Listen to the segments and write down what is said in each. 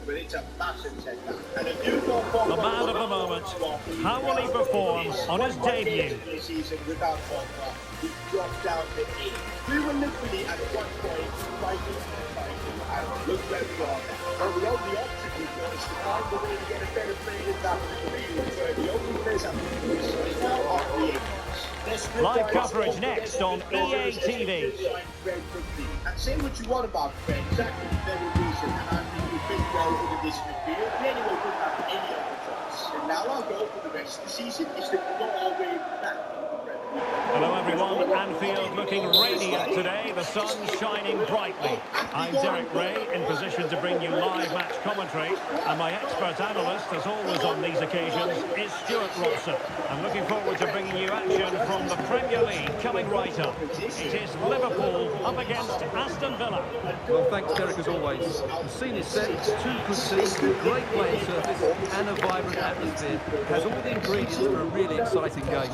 but it's a massive setback. The man of the moment. How will he perform on his debut? This season without Pogba, he dropped down to 8. We were literally at one point fighting, and look where we are now. Well, the only option we've got is to find a way to get a better player than that in the field, where the only players have to do is now are the Live coverage next on EA TV. And say what you want about Fred, exactly the very reason, and I think we fit well into this midfield. He anyway didn't have any other choice. And now our goal for the rest of the season is to go all the way back into the Premier League. Hello everyone, Anfield looking radiant today, the sun shining brightly. I'm Derek Ray, in position to bring you live match commentary, and my expert analyst, as always on these occasions, is Stuart Robson. I'm looking forward to bringing you action from the Premier League coming right up. It is Liverpool up against Aston Villa. Well, thanks Derek, as always. The scene is set, it's two good teams, great playing surface and a vibrant atmosphere. It has all the ingredients for a really exciting game.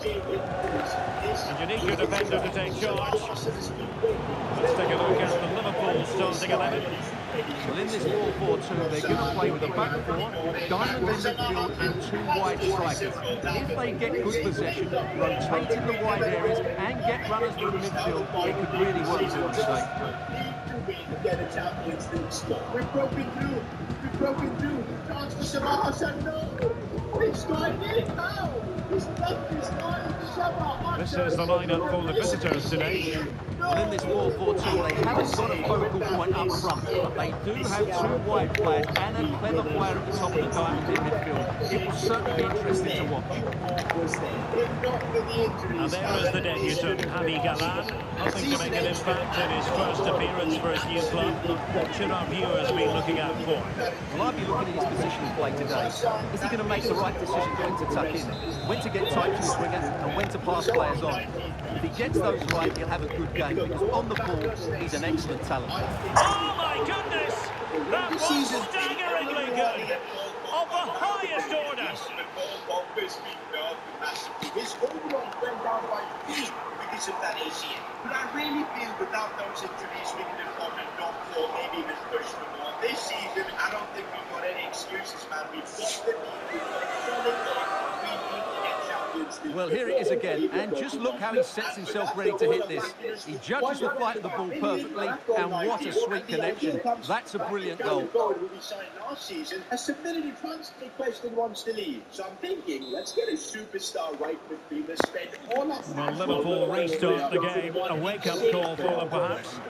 And you need your defender to take charge. Let's take a look at the Liverpool starting 11. Well, in this 4-4-2, they're going to play with a back four, diamond in midfield and two wide strikers. If they get good possession, rotate in the wide areas and get runners from midfield, it could really work for them today. Get a Champions League spot. We've broken through. We've broken through. Chance for Salah. Said no. This guy did it. How? He's left this guy. This is the lineup for the visitors today. Well, in this 4-4-2, they haven't got a focal point up front, but they do have two wide players and a clever player at the top of the diamond in midfield. It will certainly be interesting to watch. And there is the debutant, Javi Galán, hoping to make an impact in his first appearance for his new club. What should our viewers be looking out for? Well, I'd be looking at his position of play today. Is he going to make the right decision when to tuck in, when to get tight to his winger, and when to pass players on? If he gets those right, he'll have a good game, because on the ball, he's an excellent talent. Oh my goodness! That was staggeringly good! Of the highest order! His overall went down by 3 because of that ACL. But I really feel without those injuries, we could have gone and not for maybe even push them on. This season, I don't think we've got any excuses, man. We've got the need. We've got a solid game. We need to get Champions League. Well, here it is again, and just look how he sets himself ready to hit this. He judges the flight of the ball perfectly, and what a sweet connection. That's a brilliant goal. Who we signed last season has submitted a transfer request and wants to leave. So I'm thinking, let's get a superstar right midfielder, spend all our... Well, Liverpool restart the game. A wake-up call for them, perhaps.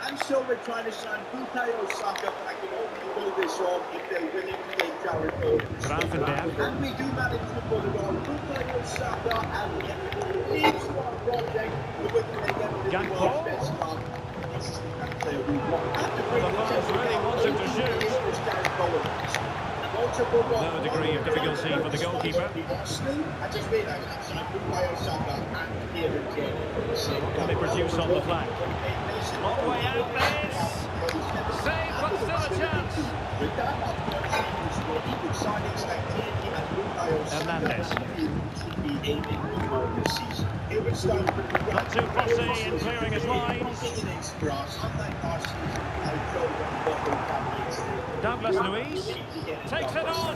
I'm sure we're trying to sign Bukayo Saka, but I can only pull this off if they're willing to take Jared Bowen. And we do manage to pull it off. Bukayo Saka and we leads to our project. We're going to make them the world's best club. This is the player we want. The fans really want him to shoot. No degree of difficulty for the goalkeeper. I just realised that signed Bukayo Saka and Kieran Tierney. What can they produce on the flank? All the way out, this! Save, but still a chance! Hernandez. Not too fussy in clearing his lines. Douglas Luiz takes it on.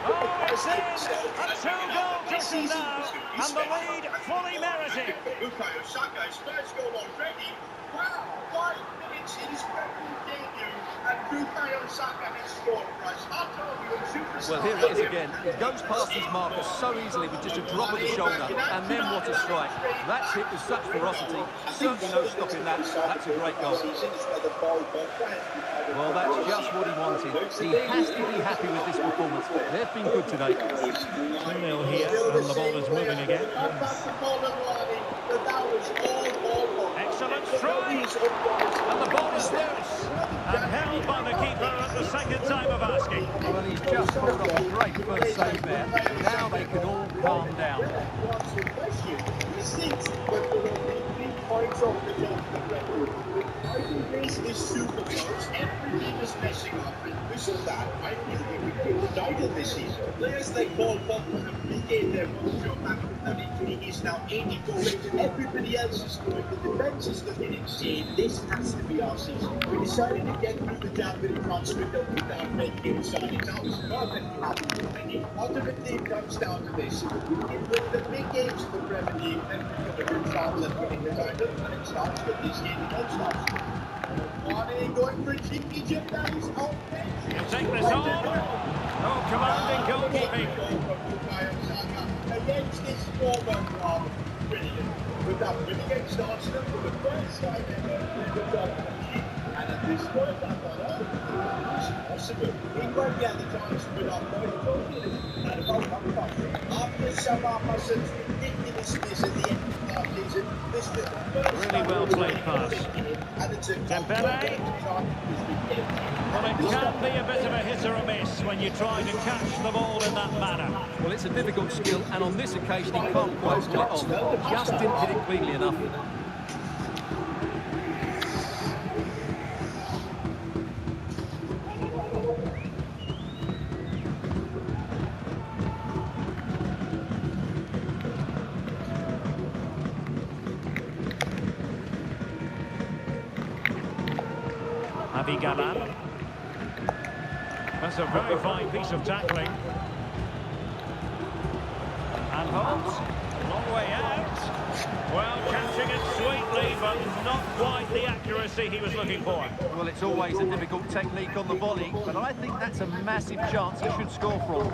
Oh, it's in! A 2-goal difference now, and the lead fully merited. Bukayo Saka, his first goal already. Wow, 5 minutes in his Premier League debut, and Bukayo Saka has scored for us. I told you, a superstar. Well, here it is again. He goes past his marker so easily with just a drop of the shoulder, and then what a strike. That's hit with such ferocity. Certainly no stopping that. That's a great goal. Well, that's just what he wanted. He has to be happy with this performance. They've been good today. 2-0 here, and the ball is moving again. Excellent strike! And the ball is loose, and held by the keeper at the second time of asking. Well, he's just pulled off a great first save there. Now they can all calm down. I think this is super close. Everything is messing up and whistle that, I think we could have died in this season. Players like Paul Pogba have regained their mojo back from 33. He's now 84 rated. Everybody else is doing. The defence is looking insane. This has to be our season. We decided to get through the January transfer window without making any signings. I was perfectly happy with it. Ultimately, it comes down to this. If we can win the big games of the Premier League, then we've got a good chance at winning the title. And it starts with this game against us. Mane going for a cheeky chip down his own bench. He'll take this on. Oh, commanding goalkeeping. Against this forward, brilliant. With that win against Arsenal for the first time ever in the top of the league. And at this point, I thought, it's possible. He won't get the chance to win our first trophy. And about one point. After Samar Hassan's ridiculousness at the end of last season, this is the first Really well played pass. Dembele. Well, it can be a bit of a hit or a miss when you try to catch the ball in that manner. Well, it's a difficult skill, and on this occasion he can't quite pull it off. Just didn't hit it cleanly enough. Javi Galán. That's a very fine piece of tackling. And Holmes, long way out. Well, catching it sweetly, but not quite the accuracy he was looking for. Well, it's always a difficult technique on the volley, but I think that's a massive chance he should score from.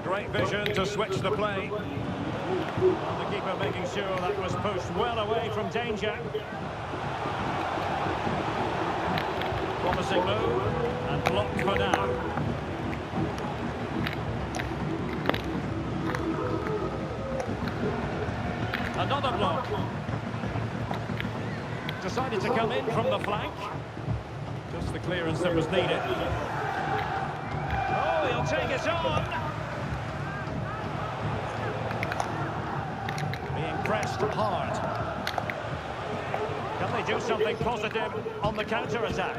Great vision to switch the play. And the keeper making sure that was pushed well away from danger. Promising move, and blocked for now. Another block. Decided to come in from the flank. Just the clearance that was needed. Oh, he'll take it on. Pressed hard. Can they do something positive on the counter-attack?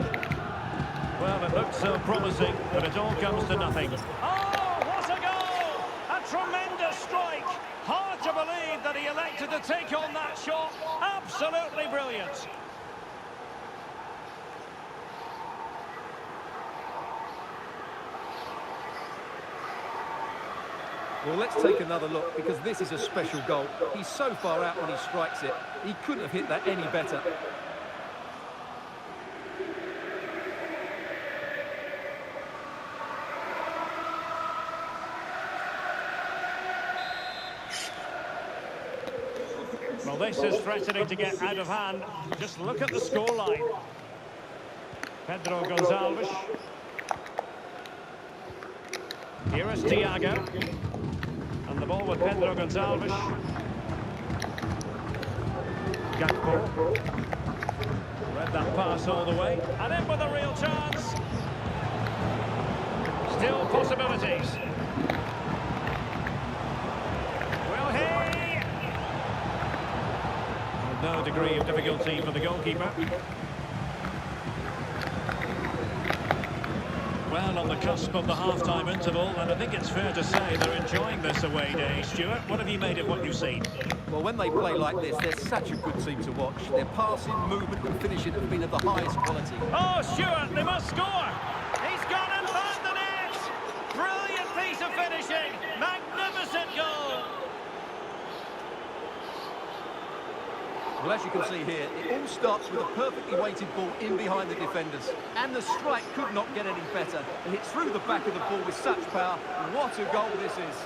Well, it looked so promising, but it all comes to nothing. Oh, what a goal! A tremendous strike! Hard to believe that he elected to take on that shot. Absolutely brilliant. Well, let's take another look, because this is a special goal. He's so far out when he strikes it. He couldn't have hit that any better. Well, this is threatening to get out of hand. Just look at the scoreline. Pedro Gonçalves. Here is Thiago. And the ball with Pedro Gonçalves. Gakpo. Read that pass all the way. And in with a real chance. Still possibilities. Will he? With no degree of difficulty for the goalkeeper. Well, on the cusp of the half-time interval, and I think it's fair to say they're enjoying this away day. Stuart, what have you made of what you've seen? Well, when they play like this, they're such a good team to watch. Their passing, movement and finishing have been of the highest quality. Oh, Stuart, they must score! He's gone and found the net! Brilliant piece of finishing! Magnificent goal! Well, as you can see here, it all starts with a perfectly weighted ball in behind the defenders. And the strike could not get any better. It hits through the back of the ball with such power. What a goal this is.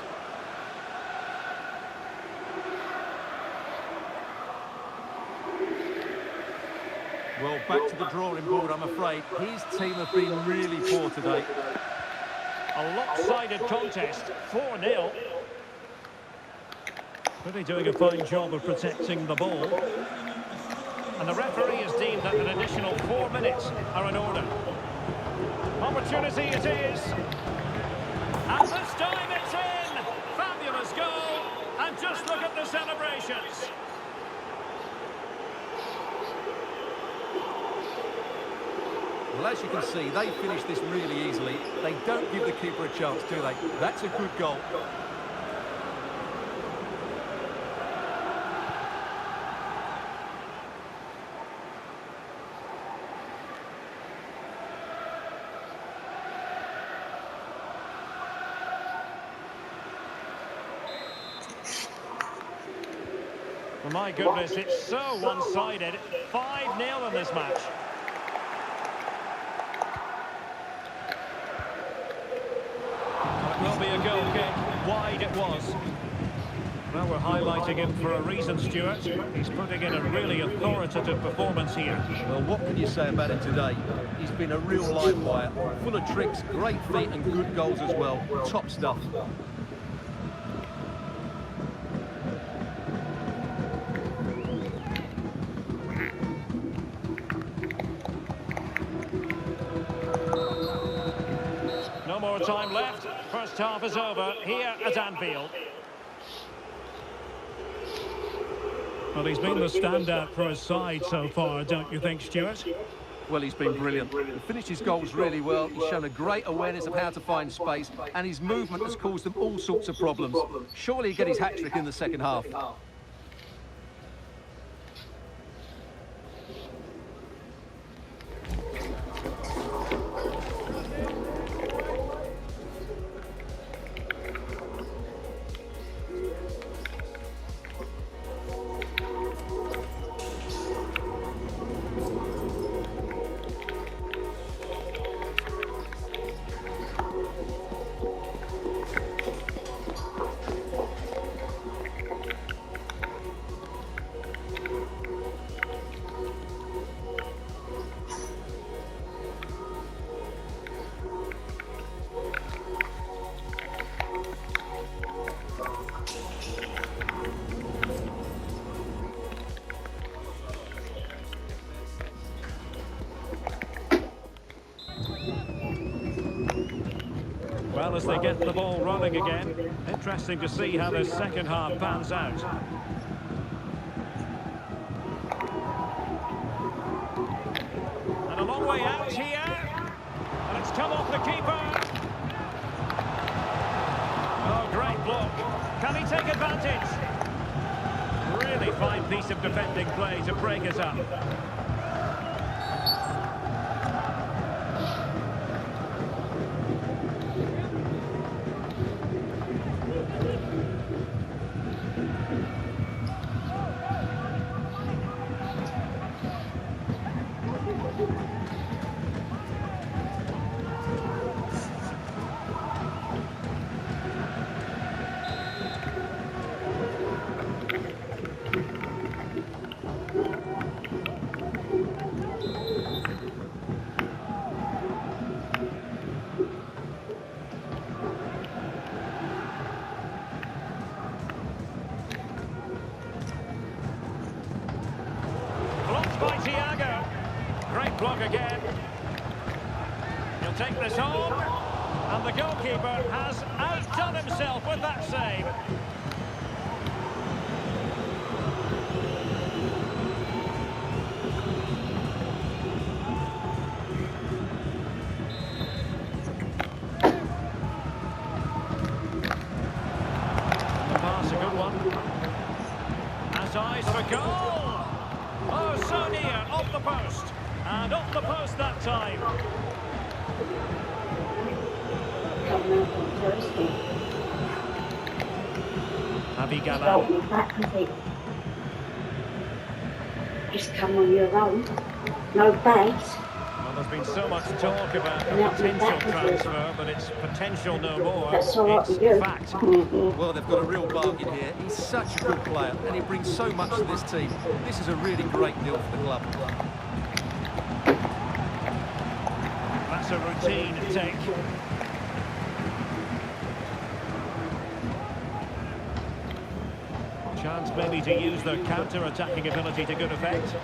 Well, back to the drawing board, I'm afraid. His team have been really poor today. A lopsided contest, 4-0. Really doing a fine job of protecting the ball. And the referee has deemed that an additional 4 minutes are in order. Opportunity it is. And this time it's in. Fabulous goal. And just look at the celebrations. Well, as you can see, they finish this really easily. They don't give the keeper a chance, do they? That's a good goal. Well, my goodness, it's so one-sided. 5-0 in this match. Will be a goal kick. Wide it was. Well, we're highlighting him for a reason, Stuart. He's putting in a really authoritative performance here. Well, what can you say about him today? He's been a real live wire, full of tricks, great feet and good goals as well. Top stuff. No more time left. First half is over here at Anfield. Well, he's been the standout for his side so far, don't you think, Stuart? Well, he's been brilliant. He finished his goals really well. He's shown a great awareness of how to find space, and his movement has caused them all sorts of problems. Surely he'll get his hat-trick in the second half. Well, as they get the ball rolling again, interesting to see how the second half pans out. And a long way out here. And it's come off the keeper. Oh, great block. Can he take advantage? Really fine piece of defending play to break us up. By Thiago. Great block again. He'll take this home. And the goalkeeper has outdone himself with that save. The pass, a good one. Has eyes for goal. Oh, so near, off the post. And off the post that time. Javi Galán. Just come on your own. No base. Well, there's been so much talk about a potential transfer, but it's potential no more. That's all right It's with you. fact. Well, they've got a real bargain here. He's such a good player, and he brings so much to this team. This is a really great deal for the club. That's a routine take. maybe to use their counter-attacking ability to good effect.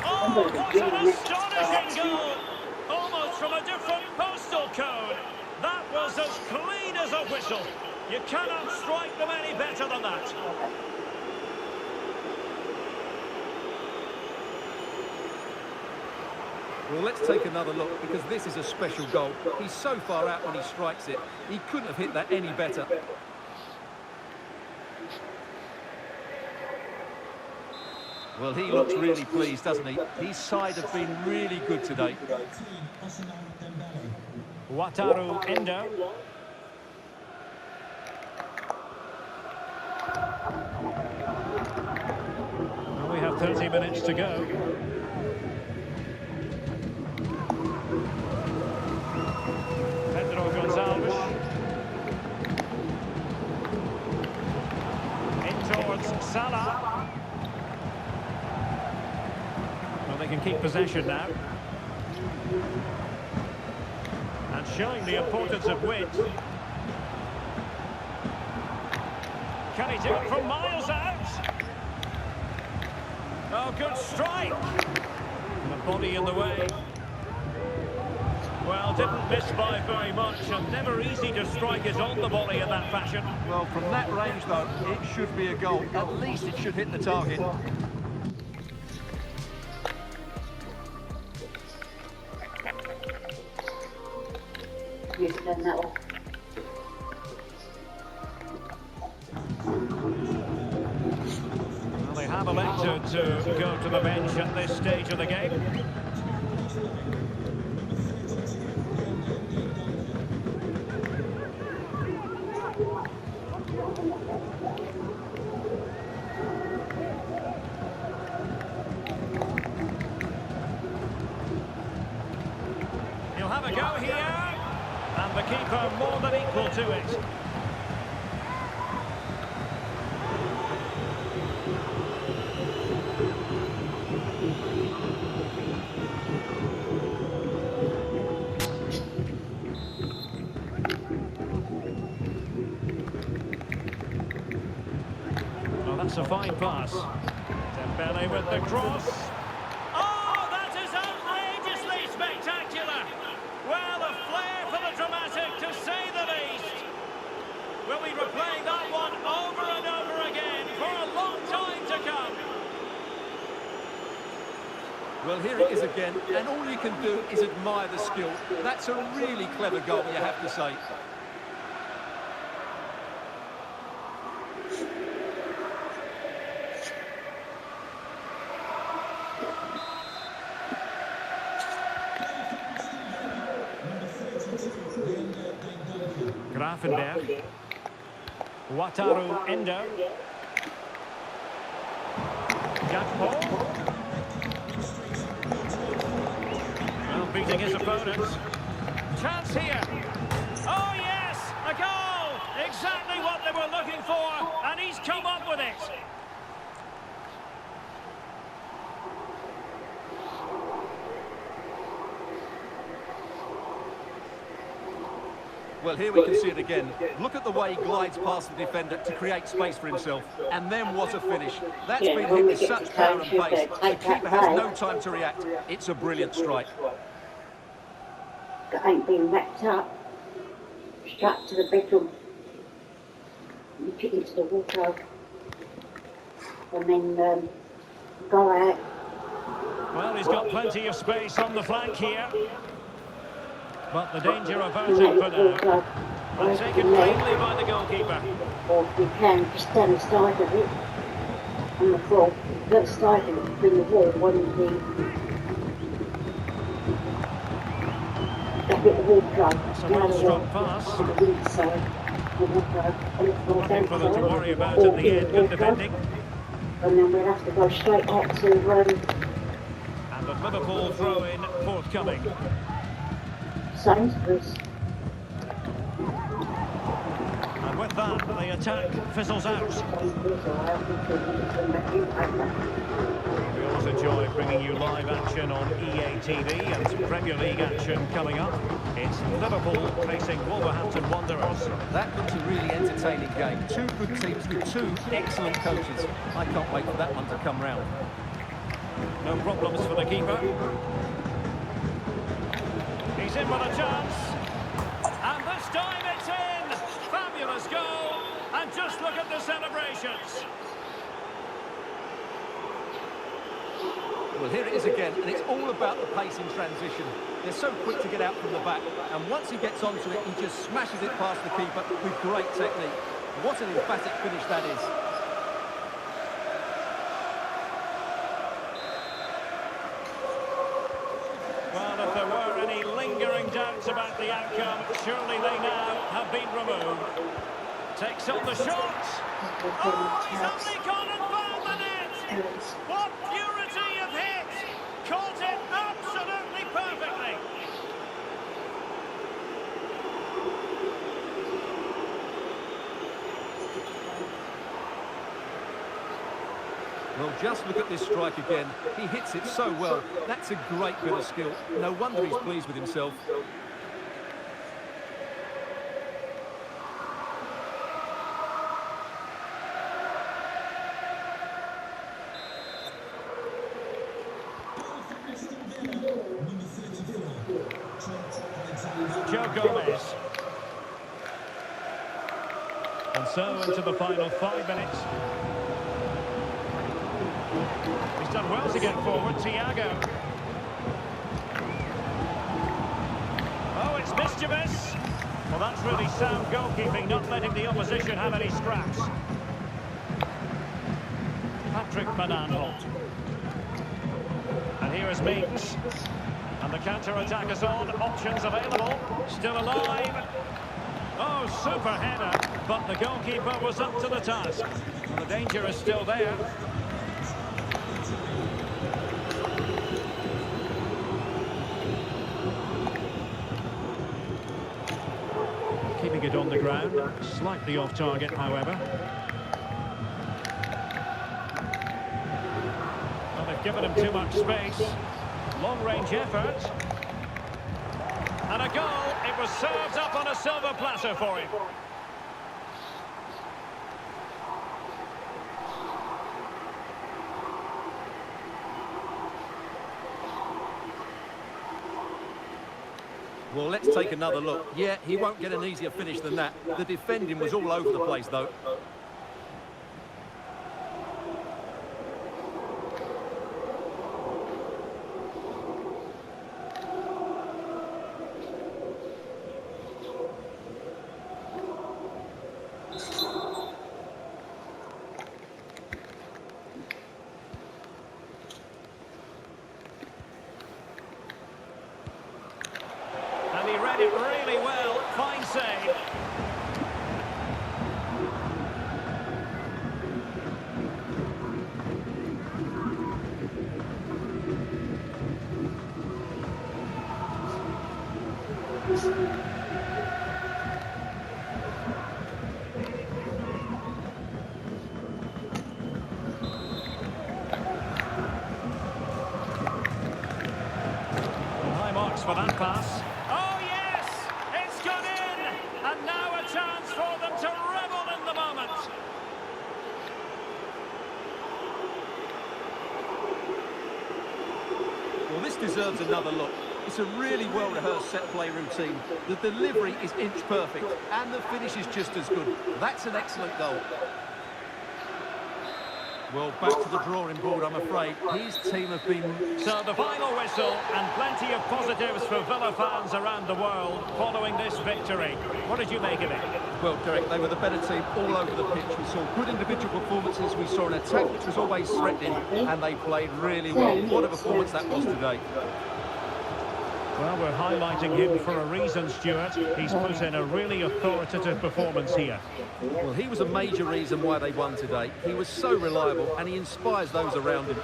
Oh, what an astonishing goal! Almost from a different postal code. That was as clean as a whistle. You cannot strike them any better than that. Well, let's take another look, because this is a special goal. He's so far out when he strikes it. He couldn't have hit that any better. Well, he looks really pleased, doesn't he? His side have been really good today. Wataru Endo. Well, we have 30 minutes to go. Pedro Gonçalves. In towards Salah. Well, they can keep possession now. And showing the importance of width. Can he do it from miles out? Oh, good strike. And the body in the way. Well, didn't miss by very much, and never easy to strike it on the volley in that fashion. Well, from that range, though, it should be a goal. At least it should hit the target. Well, they have elected to go to the bench at this stage of the game. He'll have a go here. And the keeper more than equal to it. Well, that's a fine pass. Dembele with the cross. Oh, that is outrageously spectacular. Well, a flair for the dramatic, to say the least. We'll be replaying that one over and over again for a long time to come. Well, here it is again, and all you can do is admire the skill. That's a really clever goal, you have to say. Grafenberg. Wataru Endo. Gakpo. Well, beating his opponents. Chance here. Oh, yes! A goal! Exactly what they were looking for, and he's come up with it. Well, here we can see it again. Look at the way he glides past the defender to create space for himself. And then what a finish. That's been hit with such power and pace. The keeper has no time to react. It's a brilliant strike. It ain't been wrapped up. Strapped to the bedroom. You put it into the wardrobe. And then go out. Well, he's got plenty of space on the flank here. But the danger averted for now. And taken cleanly by the goalkeeper. Or you can just stand the side of it on the floor. The other side of it between the wall, one of the bit of wardrobe. It's a well-struck pass. On the inside, the wardrobe, on the floor. Nothing for them to worry about at the end of defending. And then we'll have to go straight out to And the Liverpool throw-in forthcoming. Sainsbury's. And with of that, the attack fizzles out. We always enjoy bringing you live action on EA TV and Premier League action coming up. It's Liverpool facing Wolverhampton Wanderers. That looks a really entertaining game. Two good teams with two excellent coaches. I can't wait for that one to come round. No problems for the keeper. He's in with a chance. And this time it's in. Fabulous goal. And just look at the celebrations. Well, here it is again, and it's all about the pace in transition. They're so quick to get out from the back, and once he gets onto it, he just smashes it past the keeper with great technique. What an emphatic finish that is. Well, if there were any lingering doubts about the outcome, surely they now have been removed. Takes on the shot. Oh, he's only gone and found the net. What purity of hit. Caught it absolutely perfectly. Well, just look at this strike again. He hits it so well. That's a great bit of skill. No wonder he's pleased with himself. Joe Gomez. And so into the final 5 minutes. He's done well to get forward, Thiago. Oh, it's mischievous. Well, that's really sound goalkeeping, not letting the opposition have any scraps. Patrick Van Aanholt. And here is Meeks. And the counter-attack is on. Options available. Still alive. Oh, super header. But the goalkeeper was up to the task. And the danger is still there. Keeping it on the ground. Slightly off target, however. Well, they've given him too much space. Long-range effort. And a goal. It was served up on a silver platter for him. Well, let's take another look. Yeah, he won't get an easier finish than that. The defending was all over the place, though. And he read it really well. Fine save. High marks for that pass. Oh, yes! It's gone in! And now a chance for them to revel in the moment. Well, this deserves another look. It's a really well-rehearsed set-play routine. The delivery is inch-perfect, and the finish is just as good. That's an excellent goal. Well, back to the drawing board, I'm afraid. His team have been... So the final whistle, and plenty of positives for Villa fans around the world following this victory. What did you make of it? Well, Derek, they were the better team all over the pitch. We saw good individual performances. We saw an attack which was always threatening, and they played really well. What a performance that was today. Well, we're highlighting him for a reason, Stuart. He's put in a really authoritative performance here. Well, he was a major reason why they won today. He was so reliable, and he inspires those around him.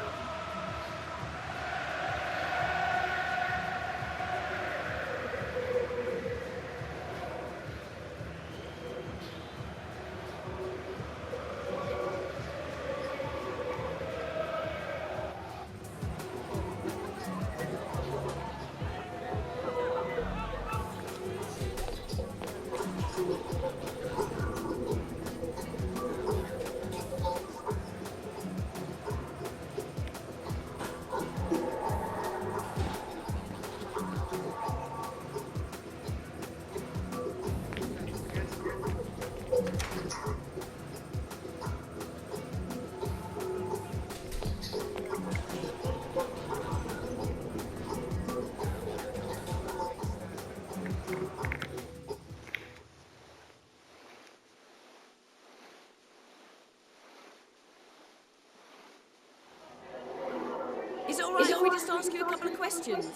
Is it all right if we just ask you a couple of questions?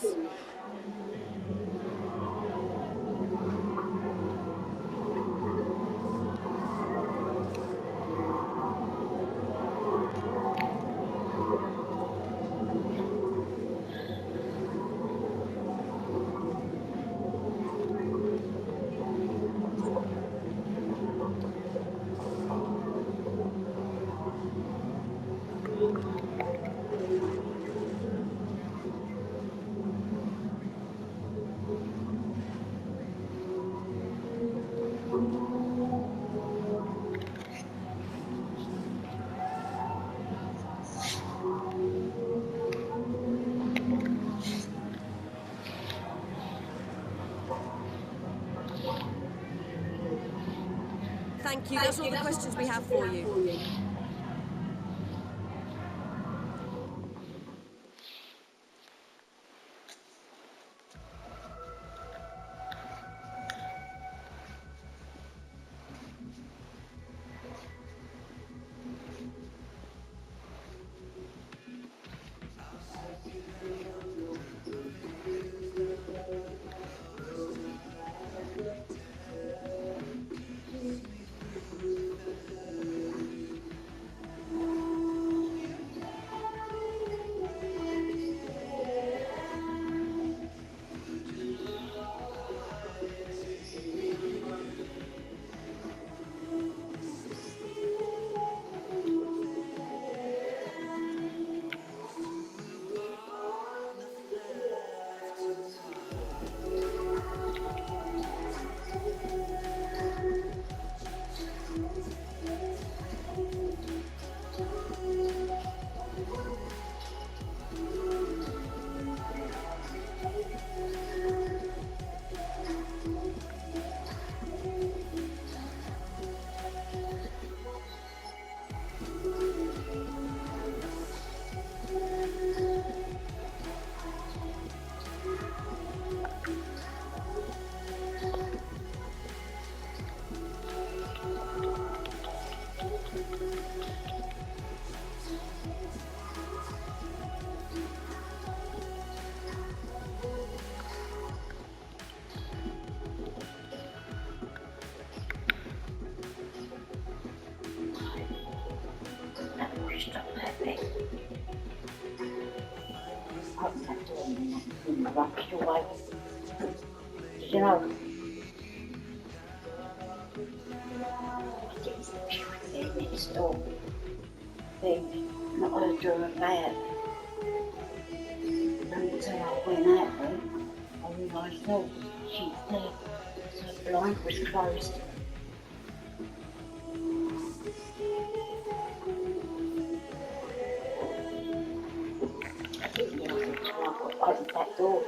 Thank you. That's all the questions we have for you. You know, next door thing, not her doing bad. Until I went out there, I realised, no, she's dead. So the blind was closed. I didn't realise until I opened that door.